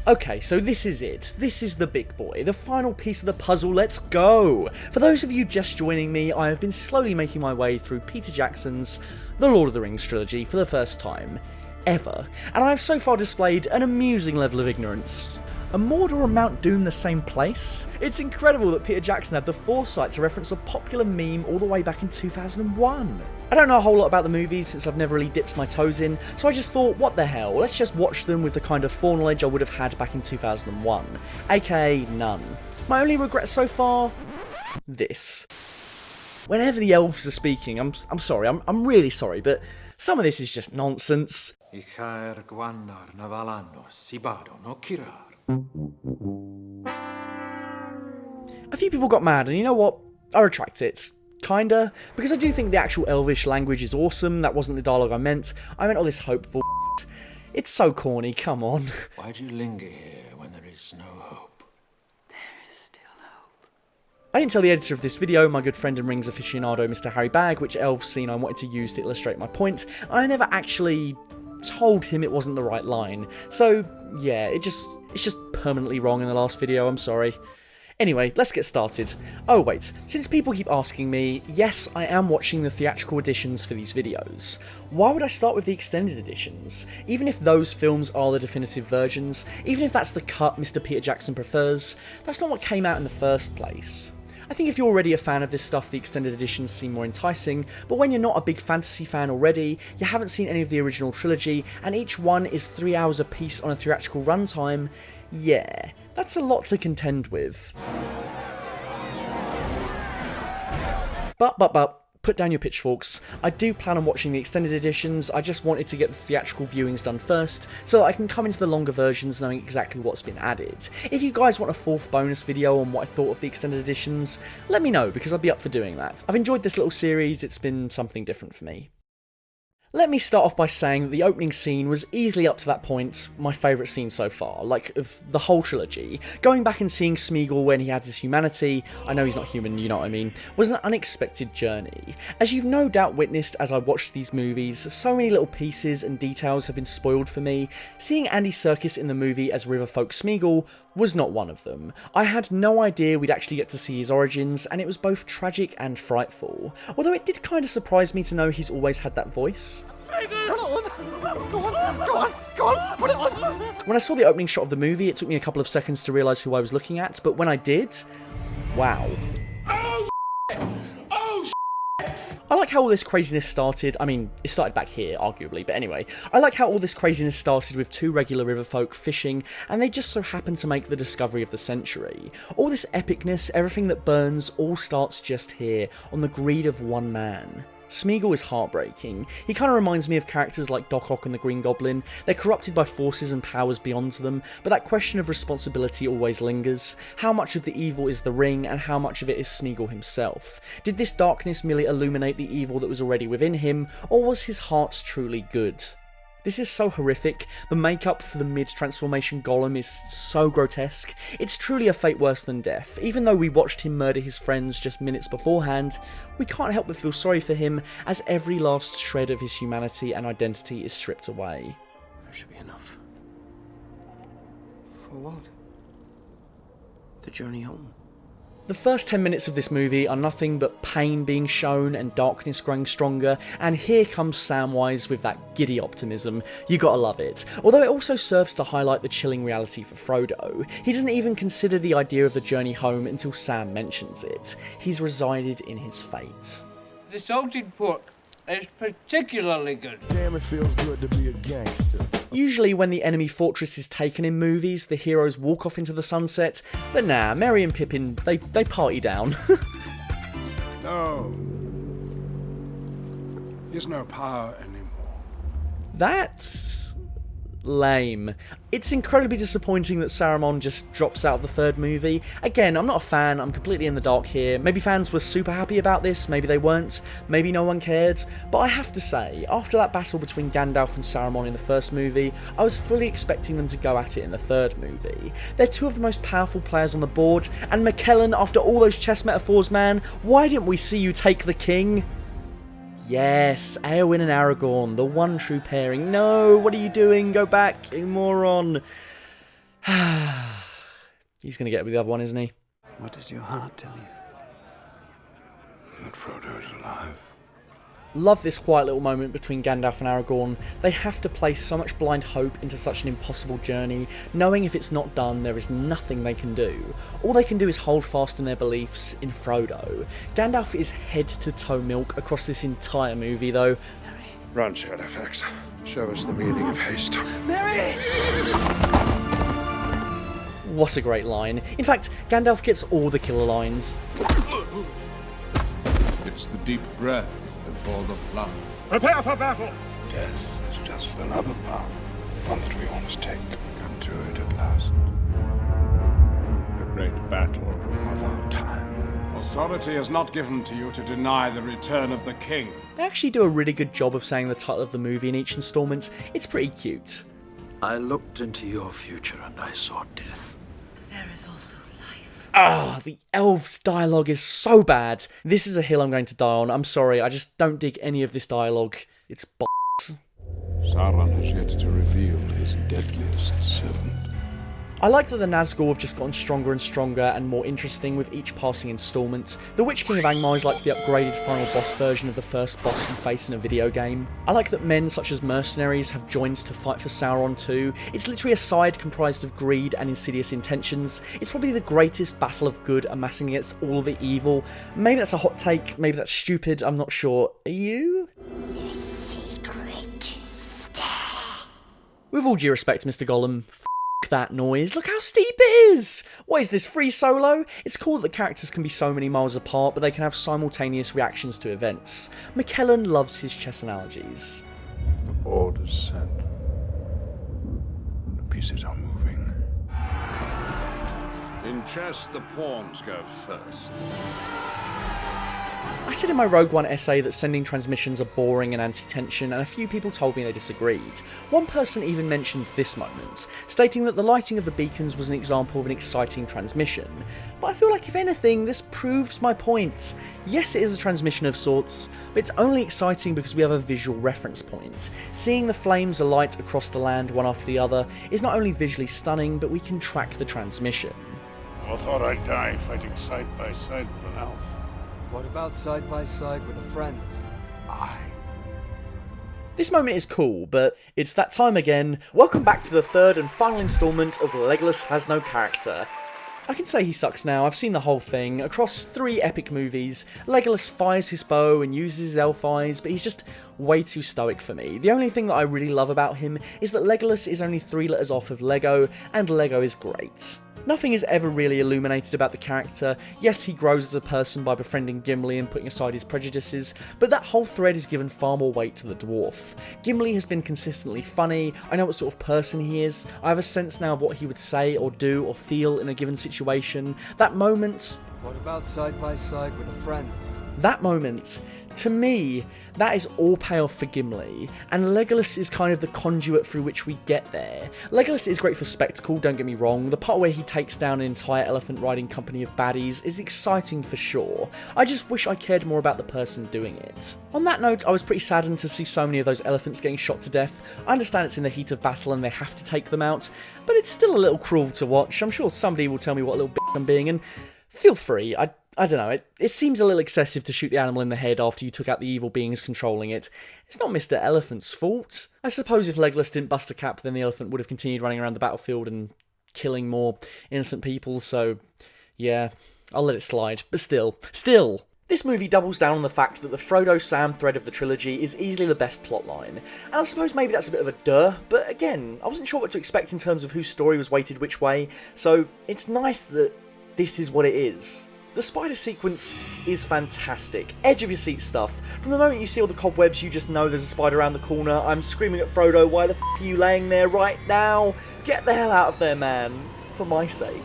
Okay, so this is it. This is the big boy, the final piece of the puzzle. Let's go! For those of you just joining me, I have been slowly making my way through Peter Jackson's The Lord of the Rings trilogy for the first time ever, and I have so far displayed an amusing level of ignorance. Are Mordor and Mount Doom the same place? It's incredible that Peter Jackson had the foresight to reference a popular meme all the way back in 2001. I don't know a whole lot about the movies since I've never really dipped my toes in, so I just thought, what the hell, let's just watch them with the kind of foreknowledge I would have had back in 2001, aka none. My only regret so far? This. Whenever the elves are speaking, I'm sorry, I'm really sorry, but some of this is just nonsense. A few people got mad, and you know what? I retract it. Kinda. Because I do think the actual Elvish language is awesome. That wasn't the dialogue I meant. I meant all this hope bull. It's so corny, come on. Why do you linger here when there is no hope? There is still hope. I didn't tell the editor of this video, my good friend and rings aficionado Mr. Harry Bagg, which elf scene I wanted to use to illustrate my point, and I never actually told him it wasn't the right line. So yeah, it's just permanently wrong in the last video, I'm sorry. Anyway, let's get started. Oh wait, since people keep asking me, yes, I am watching the theatrical editions for these videos. Why would I start with the extended editions? Even if those films are the definitive versions, even if that's the cut Mr. Peter Jackson prefers, that's not what came out in the first place. I think if you're already a fan of this stuff, the extended editions seem more enticing, but when you're not a big fantasy fan already, you haven't seen any of the original trilogy, and each one is 3 hours a piece on a theatrical runtime, yeah, that's a lot to contend with. But, put down your pitchforks. I do plan on watching the extended editions, I just wanted to get the theatrical viewings done first, so that I can come into the longer versions knowing exactly what's been added. If you guys want a fourth bonus video on what I thought of the extended editions, let me know, because I'd be up for doing that. I've enjoyed this little series, it's been something different for me. Let me start off by saying that the opening scene was easily up to that point my favourite scene so far, like of the whole trilogy. Going back and seeing Smeagol when he had his humanity, I know he's not human, you know what I mean, was an unexpected journey. As you've no doubt witnessed as I watched these movies, so many little pieces and details have been spoiled for me. Seeing Andy Serkis in the movie as Riverfolk Smeagol was not one of them. I had no idea we'd actually get to see his origins, and it was both tragic and frightful. Although it did kind of surprise me to know he's always had that voice. Go on, put it on! When I saw the opening shot of the movie, it took me a couple of seconds to realise who I was looking at, but when I did, wow. I like how all this craziness started. I mean, it started back here, arguably, but anyway. I like how all this craziness started with two regular riverfolk fishing, and they just so happened to make the discovery of the century. All this epicness, everything that burns, all starts just here, on the greed of one man. Smeagol is heartbreaking. He kind of reminds me of characters like Doc Ock and the Green Goblin. They're corrupted by forces and powers beyond them, but that question of responsibility always lingers. How much of the evil is the ring, and how much of it is Smeagol himself? Did this darkness merely illuminate the evil that was already within him, or was his heart truly good? This is so horrific. The makeup for the mid-transformation Gollum is so grotesque. It's truly a fate worse than death. Even though we watched him murder his friends just minutes beforehand, we can't help but feel sorry for him as every last shred of his humanity and identity is stripped away. There should be enough. For what? The journey home. The first 10 minutes of this movie are nothing but pain being shown and darkness growing stronger, and here comes Samwise with that giddy optimism. You gotta love it. Although it also serves to highlight the chilling reality for Frodo. He doesn't even consider the idea of the journey home until Sam mentions it. He's resided in his fate. The salted pork is particularly good. Damn, it feels good to be a gangster. Usually when the enemy fortress is taken in movies, the heroes walk off into the sunset, but nah, Merry and Pippin, they party down. No. There's no power anymore. That's lame. It's incredibly disappointing that Saruman just drops out of the third movie. Again, I'm not a fan, I'm completely in the dark here. Maybe fans were super happy about this, maybe they weren't, maybe no one cared. But I have to say, after that battle between Gandalf and Saruman in the first movie, I was fully expecting them to go at it in the third movie. They're two of the most powerful players on the board, and McKellen, after all those chess metaphors, man, why didn't we see you take the king? Yes, Eowyn and Aragorn, the one true pairing. No, what are you doing? Go back, you moron. He's going to get with the other one, isn't he? What does your heart tell you? That Frodo is alive. Love this quiet little moment between Gandalf and Aragorn. They have to place so much blind hope into such an impossible journey, knowing if it's not done, there is nothing they can do. All they can do is hold fast in their beliefs in Frodo. Gandalf is head to toe milk across this entire movie, though. Run, Shadowfax. Show us the meaning of haste. What a great line. In fact, Gandalf gets all the killer lines. It's the deep breaths before the plunge. Prepare for battle! Death is just another path, one that we all must take. Come to it at last. The great battle of our time. Authority is not given to you to deny the return of the king. They actually do a really good job of saying the title of the movie in each instalment. It's pretty cute. I looked into your future and I saw death. There is also life. Ah, the elves' dialogue is so bad. This is a hill I'm going to die on. I'm sorry, I just don't dig any of this dialogue. It's Sauron has yet to reveal his deadliest servant. I like that the Nazgûl have just gotten stronger and stronger and more interesting with each passing instalment. The Witch King of Angmar is like the upgraded final boss version of the first boss you face in a video game. I like that men such as mercenaries have joined to fight for Sauron too. It's literally a side comprised of greed and insidious intentions. It's probably the greatest battle of good amassing against all the evil. Maybe that's a hot take, maybe that's stupid, I'm not sure. Are you? The secret is there. With all due respect, Mr. Gollum, that noise. Look how steep it is! What is this, free solo? It's cool that characters can be so many miles apart, but they can have simultaneous reactions to events. McKellen loves his chess analogies. The board is set. The pieces are moving. In chess, the pawns go first. I said in my Rogue One essay that sending transmissions are boring and anti-tension, and a few people told me they disagreed. One person even mentioned this moment, stating that the lighting of the beacons was an example of an exciting transmission. But I feel like if anything, this proves my point. Yes, it is a transmission of sorts, but it's only exciting because we have a visual reference point. Seeing the flames alight across the land one after the other is not only visually stunning, but we can track the transmission. I thought I'd die fighting side by side with an elf. What about side by side with a friend? This moment is cool, but it's that time again. Welcome back to the third and final instalment of Legolas Has No Character. I can say he sucks now, I've seen the whole thing. Across 3 epic movies, Legolas fires his bow and uses his elf eyes, but he's just way too stoic for me. The only thing that I really love about him is that Legolas is only 3 letters off of Lego, and Lego is great. Nothing is ever really illuminated about the character. Yes, he grows as a person by befriending Gimli and putting aside his prejudices, but that whole thread is given far more weight to the dwarf. Gimli has been consistently funny, I know what sort of person he is, I have a sense now of what he would say or do or feel in a given situation. That moment... What about side by side with a friend? That moment, to me, that is all payoff for Gimli, and Legolas is kind of the conduit through which we get there. Legolas is great for spectacle, don't get me wrong. The part where he takes down an entire elephant riding company of baddies is exciting for sure. I just wish I cared more about the person doing it. On that note, I was pretty saddened to see so many of those elephants getting shot to death. I understand it's in the heat of battle and they have to take them out, but it's still a little cruel to watch. I'm sure somebody will tell me what a little bitch I'm being, and feel free. I don't know, it seems a little excessive to shoot the animal in the head after you took out the evil beings controlling it. It's not Mr. Elephant's fault. I suppose if Legolas didn't bust a cap, then the elephant would have continued running around the battlefield and killing more innocent people, so yeah, I'll let it slide. But still. This movie doubles down on the fact that the Frodo-Sam thread of the trilogy is easily the best plotline, and I suppose maybe that's a bit of a duh, but again, I wasn't sure what to expect in terms of whose story was weighted which way, so it's nice that this is what it is. The spider sequence is fantastic. Edge of your seat stuff. From the moment you see all the cobwebs, you just know there's a spider around the corner. I'm screaming at Frodo, why the f*** are you laying there right now? Get the hell out of there, man. For my sake.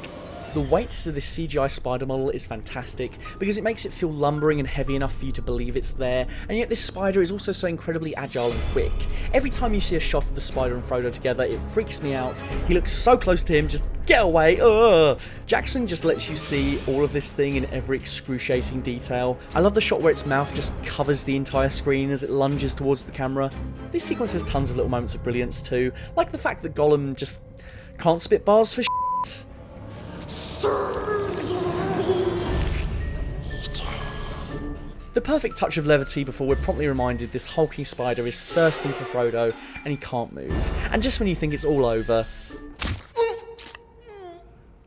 The weight to this CGI spider model is fantastic because it makes it feel lumbering and heavy enough for you to believe it's there, and yet this spider is also so incredibly agile and quick. Every time you see a shot of the spider and Frodo together, it freaks me out. He looks so close to him, just get away, ugh! Jackson just lets you see all of this thing in every excruciating detail. I love the shot where its mouth just covers the entire screen as it lunges towards the camera. This sequence has tons of little moments of brilliance too, like the fact that Gollum just Can't spit bars for shit. The perfect touch of levity before we're promptly reminded this hulking spider is thirsting for Frodo and he can't move. And just when you think it's all over,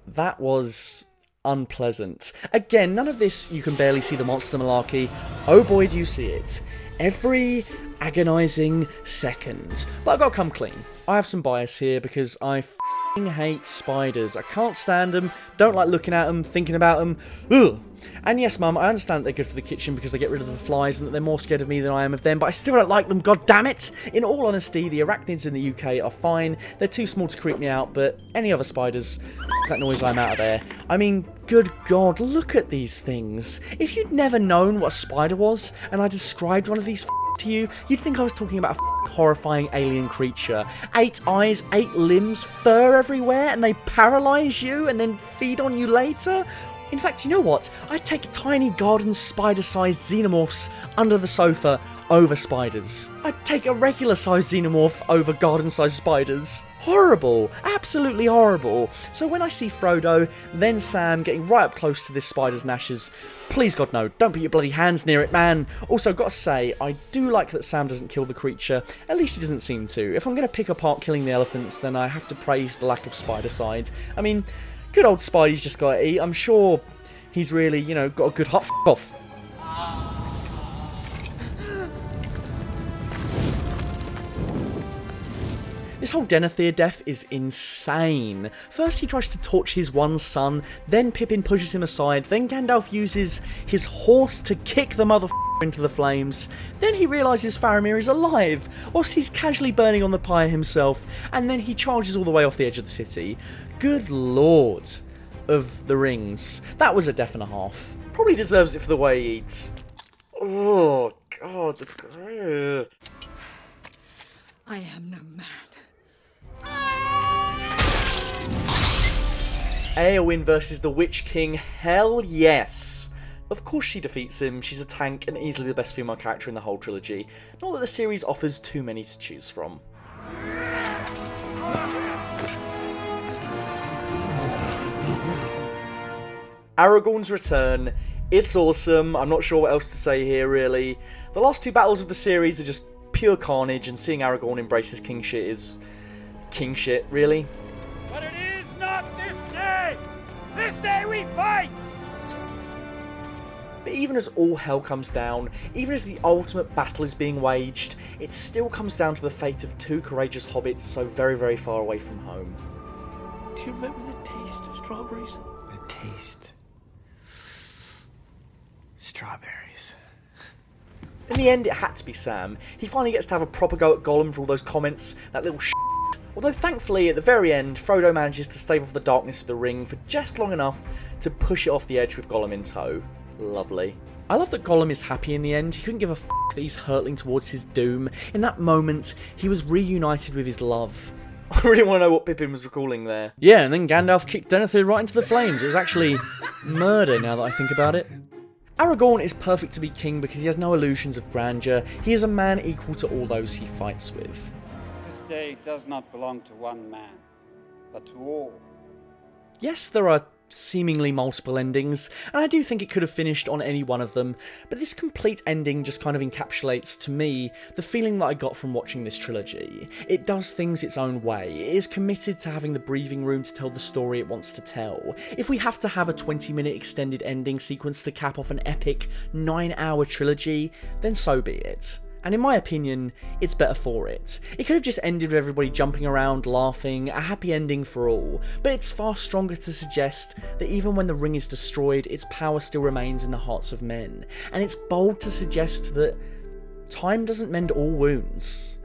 that was unpleasant. Again, none of this you can barely see the monster malarkey. Oh boy, do you see it. Every agonising second. But I've got to come clean. I have some bias here because I hate spiders. I can't stand them, don't like looking at them, thinking about them. Ugh. And yes, Mum, I understand that they're good for the kitchen because they get rid of the flies and that they're more scared of me than I am of them, but I still don't like them, god damn it! In all honesty, the arachnids in the UK are fine. They're too small to creep me out, but any other spiders, that noise, I'm out of there. I mean, good god, look at these things. If you'd never known what a spider was, and I described one of these to you, you'd think I was talking about a horrifying alien creature. 8 eyes, 8 limbs, fur everywhere, and they paralyse you and then feed on you later? In fact, you know what? I'd take tiny garden spider-sized xenomorphs under the sofa over spiders. I'd take a regular-sized xenomorph over garden-sized spiders. Horrible. Absolutely horrible. So when I see Frodo, then Sam getting right up close to this spider's gnashes, please God no, don't put your bloody hands near it, man. Also, gotta say, I do like that Sam doesn't kill the creature. At least he doesn't seem to. If I'm going to pick apart killing the elephants, then I have to praise the lack of spider-side. I mean, good old Spidey's just got to eat. I'm sure he's really, you know, got a good hot off. This whole Denethor death is insane. First he tries to torch his one son, then Pippin pushes him aside, then Gandalf uses his horse to kick the motherfucker into the flames, then he realises Faramir is alive, whilst he's casually burning on the pyre himself, and then he charges all the way off the edge of the city. Good lord of the rings. That was a death and a half. Probably deserves it for the way he eats. Oh, God. I am no man. Eowyn versus the Witch King, hell yes! Of course she defeats him, she's a tank and easily the best female character in the whole trilogy. Not that the series offers too many to choose from. Aragorn's return, it's awesome, I'm not sure what else to say here really. The last 2 battles of the series are just pure carnage and seeing Aragorn embrace his king shit is king shit, really. But it is not this day! This day we fight! But even as all hell comes down, even as the ultimate battle is being waged, it still comes down to the fate of 2 courageous hobbits so very, very far away from home. Do you remember the taste of strawberries? The taste. Strawberries. In the end, it had to be Sam. He finally gets to have a proper go at Gollum for all those comments, that little shit. Although thankfully, at the very end, Frodo manages to stave off the darkness of the ring for just long enough to push it off the edge with Gollum in tow. Lovely. I love that Gollum is happy in the end. He couldn't give a f*** that he's hurtling towards his doom. In that moment, he was reunited with his love. I really want to know what Pippin was recalling there. Yeah, and then Gandalf kicked Denethor right into the flames. It was actually murder now that I think about it. Aragorn is perfect to be king because he has no illusions of grandeur. He is a man equal to all those he fights with. This day does not belong to one man, but to all. Yes, there are seemingly multiple endings, and I do think it could have finished on any one of them, but this complete ending just kind of encapsulates, to me, the feeling that I got from watching this trilogy. It does things its own way. It is committed to having the breathing room to tell the story it wants to tell. If we have to have a 20-minute extended ending sequence to cap off an epic 9-hour trilogy, then so be it. And in my opinion, it's better for it. It could have just ended with everybody jumping around, laughing, a happy ending for all, but it's far stronger to suggest that even when the ring is destroyed, its power still remains in the hearts of men, and it's bold to suggest that time doesn't mend all wounds.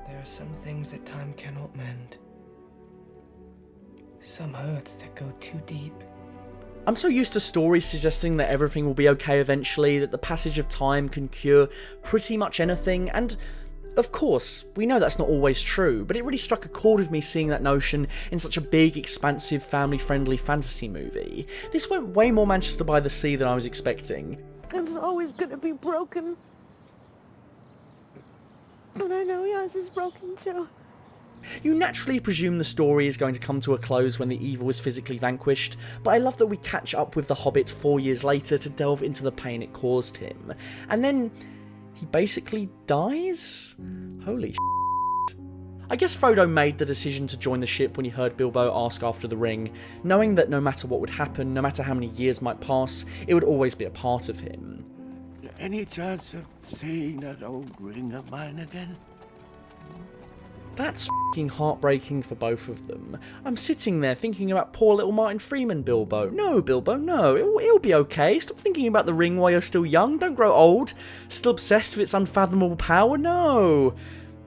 There are some things that time cannot mend. Some hurts that go too deep. I'm so used to stories suggesting that everything will be okay eventually, that the passage of time can cure pretty much anything, and of course, we know that's not always true, but it really struck a chord with me seeing that notion in such a big, expansive, family-friendly fantasy movie. This went way more Manchester by the Sea than I was expecting. It's always gonna be broken. But I know yours is broken too. You naturally presume the story is going to come to a close when the evil is physically vanquished, but I love that we catch up with the Hobbit 4 years later to delve into the pain it caused him. And then he basically dies? Holy shit. I guess Frodo made the decision to join the ship when he heard Bilbo ask after the ring, knowing that no matter what would happen, no matter how many years might pass, it would always be a part of him. Any chance of seeing that old ring of mine again? That's f***ing heartbreaking for both of them. I'm sitting there thinking about poor little Martin Freeman, Bilbo. No, Bilbo, no. It'll be okay. Stop thinking about the ring while you're still young. Don't grow old. Still obsessed with its unfathomable power? No.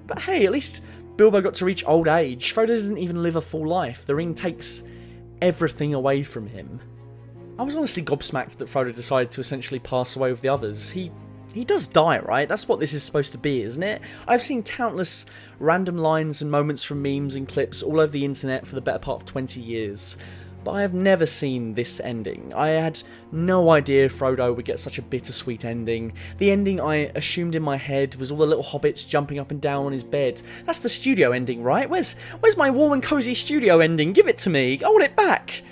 But hey, at least Bilbo got to reach old age. Frodo doesn't even live a full life. The ring takes everything away from him. I was honestly gobsmacked that Frodo decided to essentially pass away with the others. He does die, right? That's what this is supposed to be, isn't it? I've seen countless random lines and moments from memes and clips all over the internet for the better part of 20 years, but I have never seen this ending. I had no idea Frodo would get such a bittersweet ending. The ending I assumed in my head was all the little hobbits jumping up and down on his bed. That's the studio ending, right? Where's my warm and cozy studio ending? Give it to me. I want it back.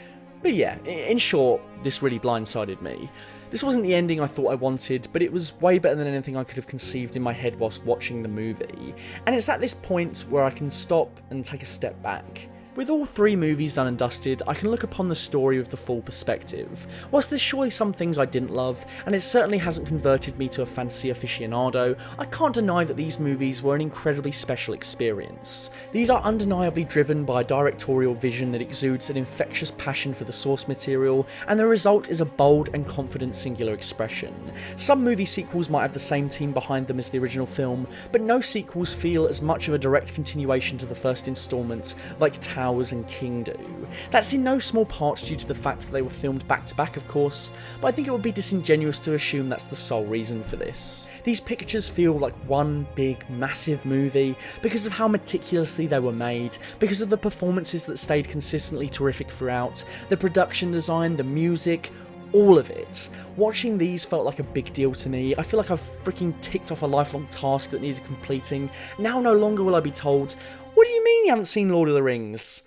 But yeah, in short, this really blindsided me. This wasn't the ending I thought I wanted, but it was way better than anything I could have conceived in my head whilst watching the movie. And it's at this point where I can stop and take a step back. With all 3 movies done and dusted, I can look upon the story with the full perspective. Whilst there's surely some things I didn't love, and it certainly hasn't converted me to a fantasy aficionado, I can't deny that these movies were an incredibly special experience. These are undeniably driven by a directorial vision that exudes an infectious passion for the source material, and the result is a bold and confident singular expression. Some movie sequels might have the same team behind them as the original film, but no sequels feel as much of a direct continuation to the first instalment like Towers and King do. That's in no small part due to the fact that they were filmed back to back, of course, but I think it would be disingenuous to assume that's the sole reason for this. These pictures feel like one big, massive movie because of how meticulously they were made, because of the performances that stayed consistently terrific throughout, the production design, the music, all of it. Watching these felt like a big deal to me. I feel like I've freaking ticked off a lifelong task that needed completing. Now no longer will I be told, "What do you mean you haven't seen Lord of the Rings?"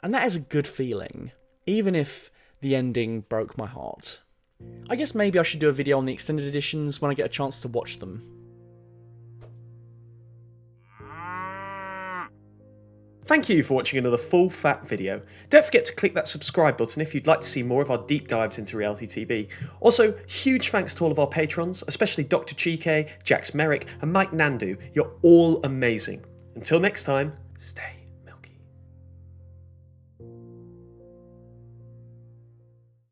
And that is a good feeling, even if the ending broke my heart. I guess maybe I should do a video on the extended editions when I get a chance to watch them. Thank you for watching another full fat video. Don't forget to click that subscribe button if you'd like to see more of our deep dives into reality TV. Also, huge thanks to all of our patrons, especially Dr. Chike, Jax Merrick and Mike Nandu. You're all amazing. Until next time, stay